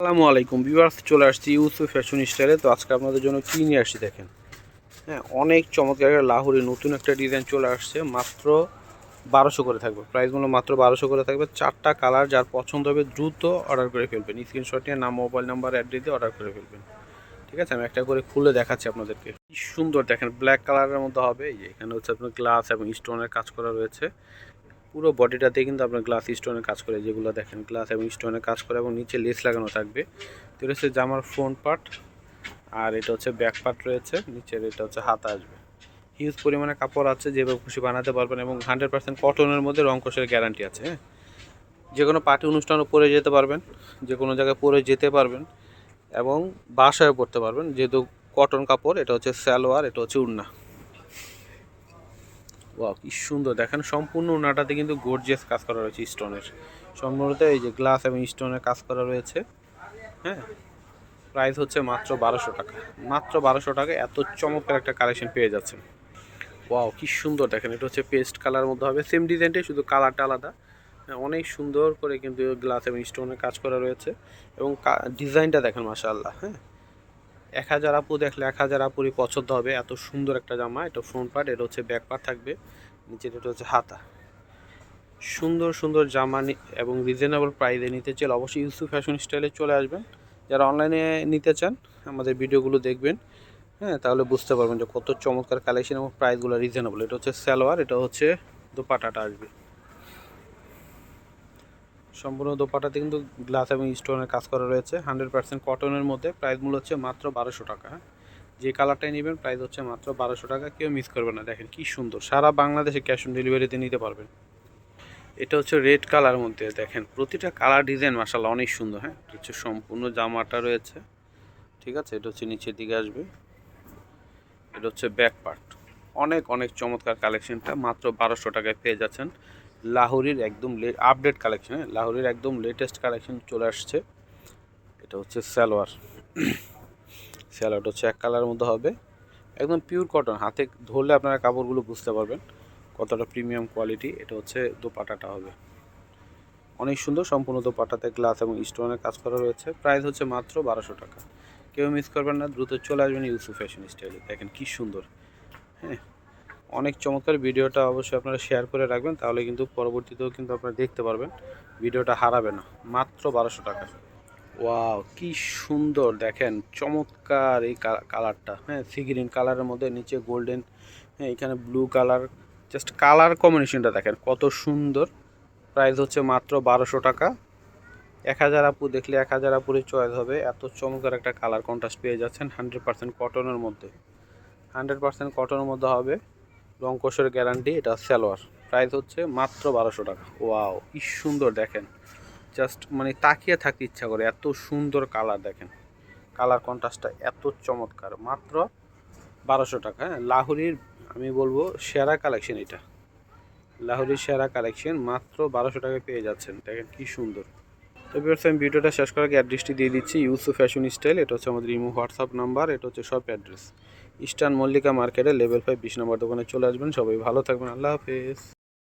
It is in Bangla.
আসসালামু আলাইকুম ভিউয়ার্স, চলে আসছি ইউসুফ ফ্যাশন স্টাইলে। তো আজকে আপনাদের জন্য কি নিয়ে আসছি দেখেন। হ্যাঁ, অনেক চমৎকার লাহোরি নতুন একটা ডিজাইন চলে আসছে। মাত্র 1200 করে থাকবে, প্রাইসগুলো মাত্র 1200 করে থাকবে। 4টা কালার, যার পছন্দ হবে দ্রুত অর্ডার করে ফেলবেন। স্ক্রিনশট নিয়ে নাম, মোবাইল নাম্বার, অ্যাড্রেস দিয়ে অর্ডার করে ফেলবেন। ঠিক আছে, আমি একটা করে খুলে দেখাচ্ছি আপনাদেরকে। কি সুন্দর দেখেন, ব্ল্যাক কালারের মধ্যে হবে। এই যে এখানে হচ্ছে আপনার গ্লাস এবং স্টোনের কাজ করা রয়েছে। পুরো বডিটাতে কিন্তু আপনার গ্লাস স্টোনের কাজ করে, যেগুলো দেখেন গ্লাস এবং স্টোনের কাজ করে, এবং নিচে লেস লাগানো থাকবে। তো এটা হচ্ছে জামার ফ্রন্ট পার্ট, আর এটা হচ্ছে ব্যাক পার্ট রয়েছে। নিচের এটা হচ্ছে হাতা আসবে। হিউজ পরিমাণে কাপড় আছে, যেভাবে খুশি বানাতে পারবেন, এবং 100% কটনের মধ্যে রং কষের গ্যারান্টি আছে। হ্যাঁ, যে কোনো পার্টি অনুষ্ঠানও পরে যেতে পারবেন, যে কোনো জায়গায় পরে যেতে পারবেন, এবং বাসায় পরতে পারবেন, যেহেতু কটন কাপড়। এটা হচ্ছে সালোয়ার, এটা হচ্ছে উড়না। ওয়াও, কি সুন্দর দেখেন, সম্পূর্ণ ওনাটাতে কিন্তু গর্জিয়াস কাজ করা রয়েছে স্টোনের। সম্পূর্ণতে এই যে গ্লাস এবং স্টোনের কাজ করা রয়েছে। হ্যাঁ, প্রাইস হচ্ছে মাত্র 1200 টাকা। মাত্র 1200 টাকা এত চমৎকার একটা কালেকশন পেয়ে যাচ্ছেন। ওয়াও, কি সুন্দর দেখেন, এটা হচ্ছে পেস্ট কালার মধ্যে হবে, সেম ডিজাইনটাই, শুধু কালারটা আলাদা। হ্যাঁ, অনেক সুন্দর করে কিন্তু গ্লাস এবং স্টোনের কাজ করা রয়েছে, এবং ডিজাইনটা দেখেন মাশাআল্লাহ। হ্যাঁ, 1000 আপু দেখলে 1000 আপুরই পছন্দ হবে। এত সুন্দর একটা জামা। এটা ফ্রন্ট পার্ট, এটা হচ্ছে ব্যাক পার্ট থাকবে, নিচের এটা হচ্ছে হাতা। সুন্দর সুন্দর জামা এবং রিজনেবল প্রাইসে নিতে চাইলে অবশ্যই ইউসুফ ফ্যাশন স্টাইলে চলে আসবেন। যারা অনলাইনে নিতে চান, আমাদের ভিডিওগুলো দেখবেন। হ্যাঁ, তাহলে বুঝতে পারবেন যে কত চমৎকার কালেকশন এবং প্রাইসগুলো রিজনেবল। এটা হচ্ছে সালোয়ার, এটা হচ্ছে দোপাট্টাটা আসবে। সম্পূর্ণ দোপাট্টাতে কিন্তু গ্লাস এবং স্টোনের কাজ করা রয়েছে, 100% কটনের মধ্যে। প্রাইস মূল্য হচ্ছে মাত্র 1200 টাকা। হ্যাঁ, যে কালারটাই নেবেন প্রাইস হচ্ছে মাত্র 1200 টাকা। কেউ মিস করবে না। দেখেন কি সুন্দর, সারা বাংলাদেশে ক্যাশ অন ডেলিভারিতে নিতে পারবেন। এটা হচ্ছে রেড কালার মধ্যে, দেখেন প্রতিটা কালার ডিজাইন মাশাআল্লাহ অনেক সুন্দর। হ্যাঁ, এটা হচ্ছে সম্পূর্ণ জামাটা রয়েছে। ঠিক আছে, এটা হচ্ছে নিচের দিকে আসবে, এটা হচ্ছে ব্যাক পার্ট। অনেক অনেক চমৎকার কালেকশনটা মাত্র 1200 টাকায় পেয়ে যাচ্ছেন। লাহোরির একদম আপডেট কালেকশন। হ্যাঁ, লাহোরির একদম লেটেস্ট কালেকশন চলে আসছে। এটা হচ্ছে সালোয়ার। সালোয়ারটা হচ্ছে এক কালারের মধ্যে হবে, একদম পিওর কটন। হাতে ধরলে আপনারা কাপড়গুলো বুঝতে পারবেন কতটা প্রিমিয়াম কোয়ালিটি। এটা হচ্ছে দোপাট্টাটা হবে অনেক সুন্দর, সম্পূর্ণ দোপাট্টাতে গ্লাস এবং স্টোনের কাজ করা রয়েছে। প্রাইস হচ্ছে মাত্র 1200 টাকা। কেউ মিস করবেন না, দ্রুত চলে আসবেন ইউসুফ ফ্যাশন স্টাইলে। দেখেন কি সুন্দর। হ্যাঁ, অনেক চমৎকার। ভিডিওটা অবশ্যই আপনারা শেয়ার করে রাখবেন, তাহলে কিন্তু পরবর্তীতেও কিন্তু আপনারা দেখতে পারবেন, ভিডিওটা হারাবে না। মাত্র 1200 টাকা। ওয়াও, কি সুন্দর দেখেন, চমৎকার এই কালারটা। হ্যাঁ, সি গ্রিন কালারের মধ্যে নিচে গোল্ডেন। হ্যাঁ, এখানে ব্লু কালার। জাস্ট কালার কম্বিনেশনটা দেখেন কত সুন্দর। প্রাইস হচ্ছে মাত্র 1200 টাকা। 1000 আপু দেখলে 1000 আপুরই চয়েস হবে। এত চমৎকার একটা কালার কন্ট্রাস্ট পেয়ে যাচ্ছেন 100% কটনের মধ্যে। 100% কটনের মধ্যে হবে, রং কষের গ্যারান্টি। এটা সালোয়ার। প্রাইস হচ্ছে মাত্র 1200 টাকা। ওয়াও, কি সুন্দর দেখেন, জাস্ট মানে তাকিয়ে থাকতে ইচ্ছা করে, এত সুন্দর কালার দেখেন। কালার কন্ট্রাস্টটা এত চমৎকার। মাত্র 1200 টাকা। হ্যাঁ, লাহোরির আমি বলবো সেরা কালেকশন এটা। লাহোরির সেরা কালেকশন মাত্র 1200 টাকায় পেয়ে যাচ্ছেন। দেখেন কি সুন্দর। তো ভিউয়ার্স, আমি ভিডিওটা শেষ করার আগে অ্যাড্রেসটি দিয়ে দিচ্ছি। ইউসুফ ফ্যাশন স্টাইল, এটা হচ্ছে আমাদের ইমো হোয়াটসঅ্যাপ নাম্বার, এটা হচ্ছে শপ অ্যাড্রেস ইস্টার্ন মল্লিকা মার্কেটে লেভেল 5 20 নম্বর দোকানে চলে আসবেন। সবাই ভালো থাকবেন, আল্লাহ হাফেজ।